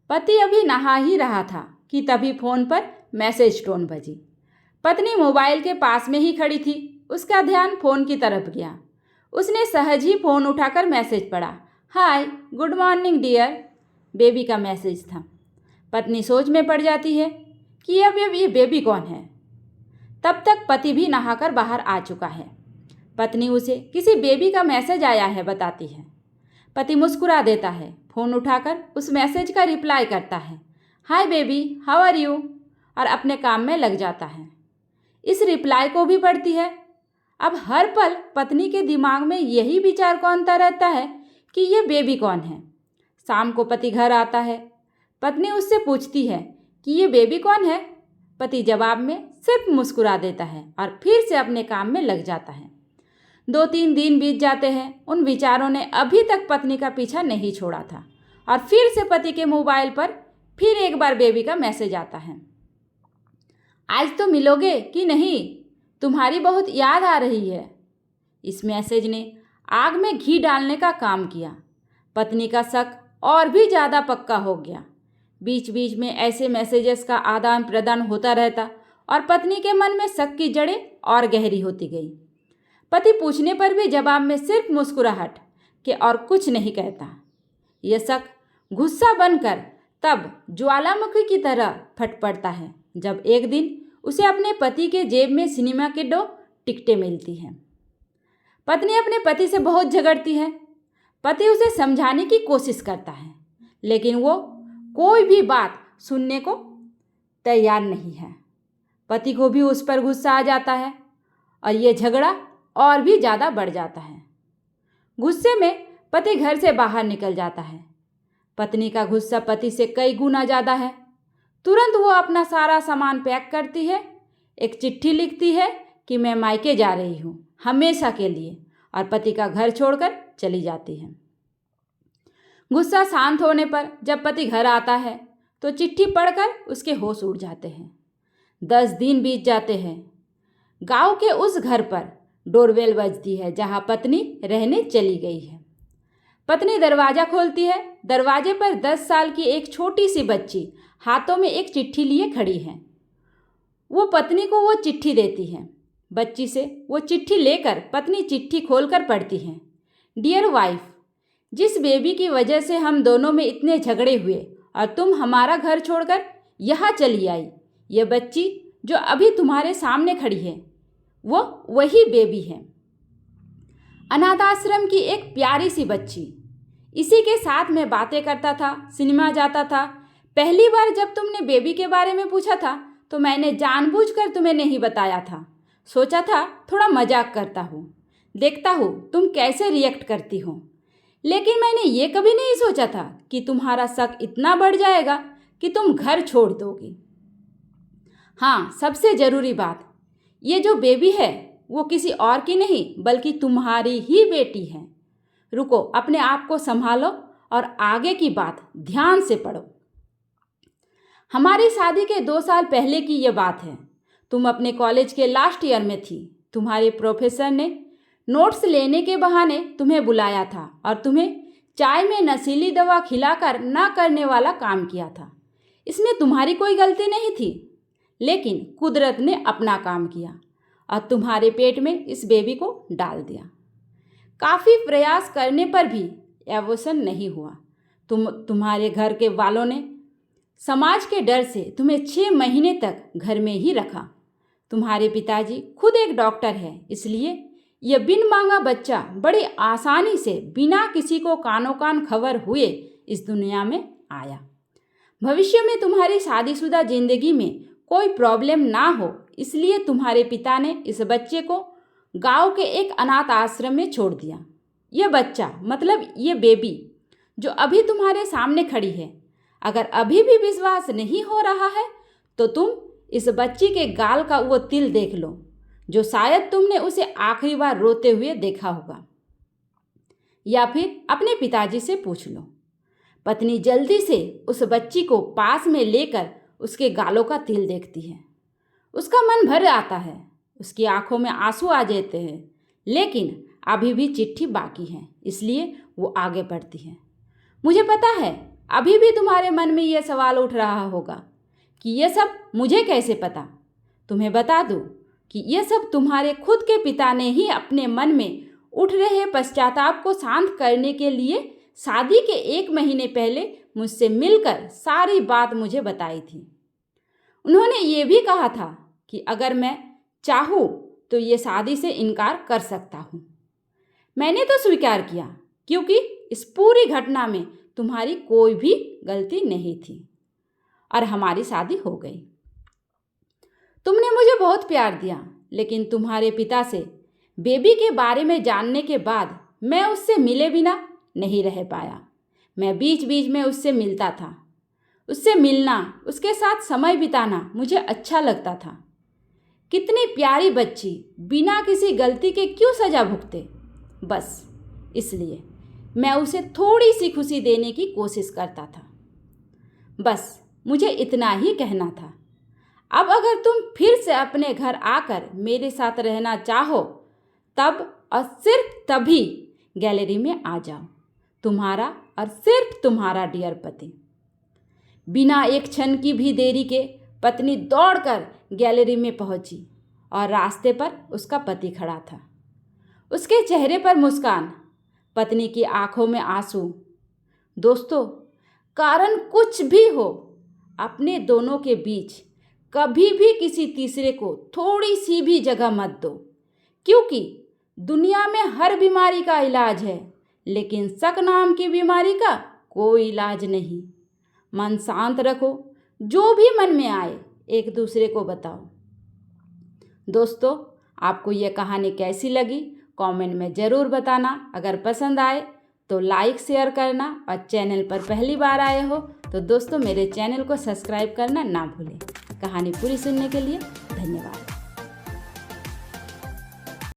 पति अभी नहा ही रहा था कि तभी फोन पर मैसेज टोन बजी। पत्नी मोबाइल के पास में ही खड़ी थी। उसका ध्यान फोन की तरफ गया। उसने सहज ही फोन उठाकर मैसेज पढ़ा। हाय, गुड मॉर्निंग डियर, बेबी का मैसेज था। पत्नी सोच में पड़ जाती है कि अब ये बेबी कौन है। तब तक पति भी नहाकर बाहर आ चुका है। पत्नी उसे किसी बेबी का मैसेज आया है बताती है। पति मुस्कुरा देता है, फ़ोन उठाकर उस मैसेज का रिप्लाई करता है, hi baby, how are you, और अपने काम में लग जाता है। इस रिप्लाई को भी पढ़ती है। अब हर पल पत्नी के दिमाग में यही विचार कौंधता रहता है कि ये बेबी कौन है। शाम को पति घर आता है। पत्नी उससे पूछती है कि ये बेबी कौन है। पति जवाब में सिर्फ मुस्कुरा देता है और फिर से अपने काम में लग जाता है। 2-3 दिन बीत जाते हैं। उन विचारों ने अभी तक पत्नी का पीछा नहीं छोड़ा था और फिर से पति के मोबाइल पर फिर एक बार बेबी का मैसेज आता है। आज तो मिलोगे कि नहीं, तुम्हारी बहुत याद आ रही है। इस मैसेज ने आग में घी डालने का काम किया। पत्नी का शक और भी ज़्यादा पक्का हो गया। बीच बीच में ऐसे मैसेजेस का आदान प्रदान होता रहता और पत्नी के मन में शक की जड़ें और गहरी होती गई। पति पूछने पर भी जवाब में सिर्फ मुस्कुराहट के और कुछ नहीं कहता। यह शक गुस्सा बनकर तब ज्वालामुखी की तरह फट पड़ता है जब एक दिन उसे अपने पति के जेब में सिनेमा के 2 टिकटें मिलती हैं। पत्नी अपने पति से बहुत झगड़ती है। पति उसे समझाने की कोशिश करता है, लेकिन वो कोई भी बात सुनने को तैयार नहीं है। पति को भी उस पर गुस्सा आ जाता है और ये झगड़ा और भी ज़्यादा बढ़ जाता है। गुस्से में पति घर से बाहर निकल जाता है। पत्नी का गुस्सा पति से कई गुना ज़्यादा है। तुरंत वो अपना सारा सामान पैक करती है, एक चिट्ठी लिखती है कि मैं मायके जा रही हूँ हमेशा के लिए, और पति का घर छोड़कर चली जाती है। गुस्सा शांत होने पर जब पति घर आता है तो चिट्ठी पढ़कर उसके होश उड़ जाते हैं। 10 दिन बीत जाते हैं। गांव के उस घर पर डोरबेल बजती है जहां पत्नी रहने चली गई है। पत्नी दरवाज़ा खोलती है। दरवाजे पर 10 साल की एक छोटी सी बच्ची हाथों में एक चिट्ठी लिए खड़ी है। वो पत्नी को वो चिट्ठी देती है। बच्ची से वो चिट्ठी लेकर पत्नी चिट्ठी खोलकर पढ़ती है। डियर वाइफ, जिस बेबी की वजह से हम दोनों में इतने झगड़े हुए और तुम हमारा घर छोड़कर यहाँ चली आई, ये बच्ची जो अभी तुम्हारे सामने खड़ी है वो वही बेबी है। अनाथ आश्रम की एक प्यारी सी बच्ची। इसी के साथ मैं बातें करता था, सिनेमा जाता था। पहली बार जब तुमने बेबी के बारे में पूछा था तो मैंने जानबूझकर तुम्हें नहीं बताया था। सोचा था थोड़ा मजाक करता हूँ, देखता हूँ तुम कैसे रिएक्ट करती हो। लेकिन मैंने ये कभी नहीं सोचा था कि तुम्हारा शक इतना बढ़ जाएगा कि तुम घर छोड़ दोगी। हाँ, सबसे ज़रूरी बात, ये जो बेबी है वो किसी और की नहीं बल्कि तुम्हारी ही बेटी है। रुको, अपने आप को संभालो और आगे की बात ध्यान से पढ़ो। हमारी शादी के 2 साल पहले की ये बात है। तुम अपने कॉलेज के लास्ट ईयर में थी। तुम्हारे प्रोफेसर ने नोट्स लेने के बहाने तुम्हें बुलाया था और तुम्हें चाय में नशीली दवा खिलाकर ना करने वाला काम किया था। इसमें तुम्हारी कोई गलती नहीं थी, लेकिन कुदरत ने अपना काम किया और तुम्हारे पेट में इस बेबी को डाल दिया। काफ़ी प्रयास करने पर भी एबॉर्शन नहीं हुआ। तुम्हारे घर के वालों ने समाज के डर से तुम्हें 6 महीने तक घर में ही रखा। तुम्हारे पिताजी खुद एक डॉक्टर है, इसलिए यह बिन मांगा बच्चा बड़ी आसानी से बिना किसी को कानो कान खबर हुए इस दुनिया में आया। भविष्य में तुम्हारी शादीशुदा जिंदगी में कोई प्रॉब्लम ना हो, इसलिए तुम्हारे पिता ने इस बच्चे को गांव के एक अनाथ आश्रम में छोड़ दिया। यह बच्चा मतलब ये बेबी जो अभी तुम्हारे सामने खड़ी है, अगर अभी भी विश्वास नहीं हो रहा है तो तुम इस बच्ची के गाल का वो तिल देख लो जो शायद तुमने उसे आखिरी बार रोते हुए देखा होगा, या फिर अपने पिताजी से पूछ लो। पत्नी जल्दी से उस बच्ची को पास में लेकर उसके गालों का तिल देखती है। उसका मन भर आता है, उसकी आंखों में आंसू आ जाते हैं, लेकिन अभी भी चिट्ठी बाकी है, इसलिए वो आगे बढ़ती है। मुझे पता है अभी भी तुम्हारे मन में यह सवाल उठ रहा होगा कि यह सब मुझे कैसे पता। तुम्हें बता दूं कि यह सब तुम्हारे खुद के पिता ने ही अपने मन में उठ रहे पश्चाताप को शांत करने के लिए शादी के 1 महीने पहले मुझसे मिलकर सारी बात मुझे बताई थी। उन्होंने ये भी कहा था कि अगर मैं चाहूँ तो ये शादी से इनकार कर सकता हूँ। मैंने तो स्वीकार किया क्योंकि इस पूरी घटना में तुम्हारी कोई भी गलती नहीं थी और हमारी शादी हो गई। तुमने मुझे बहुत प्यार दिया, लेकिन तुम्हारे पिता से बेबी के बारे में जानने के बाद मैं उससे मिले बिना नहीं रह पाया। मैं बीच बीच में उससे मिलता था। उससे मिलना, उसके साथ समय बिताना मुझे अच्छा लगता था। कितनी प्यारी बच्ची बिना किसी गलती के क्यों सजा भुगते। बस इसलिए मैं उसे थोड़ी सी खुशी देने की कोशिश करता था। बस मुझे इतना ही कहना था। अब अगर तुम फिर से अपने घर आकर मेरे साथ रहना चाहो तब और सिर्फ तभी गैलरी में आ जाओ। तुम्हारा और सिर्फ तुम्हारा डियर पति। बिना एक क्षण की भी देरी के पत्नी दौड़कर गैलरी में पहुंची और रास्ते पर उसका पति खड़ा था। उसके चेहरे पर मुस्कान, पत्नी की आंखों में आंसू। दोस्तों, कारण कुछ भी हो, अपने दोनों के बीच कभी भी किसी तीसरे को थोड़ी सी भी जगह मत दो, क्योंकि दुनिया में हर बीमारी का इलाज है, लेकिन शक नाम की बीमारी का कोई इलाज नहीं। मन शांत रखो, जो भी मन में आए एक दूसरे को बताओ। दोस्तों, आपको यह कहानी कैसी लगी कमेंट में ज़रूर बताना। अगर पसंद आए तो लाइक शेयर करना और चैनल पर पहली बार आए हो तो दोस्तों मेरे चैनल को सब्सक्राइब करना ना भूलें। कहानी पूरी सुनने के लिए धन्यवाद।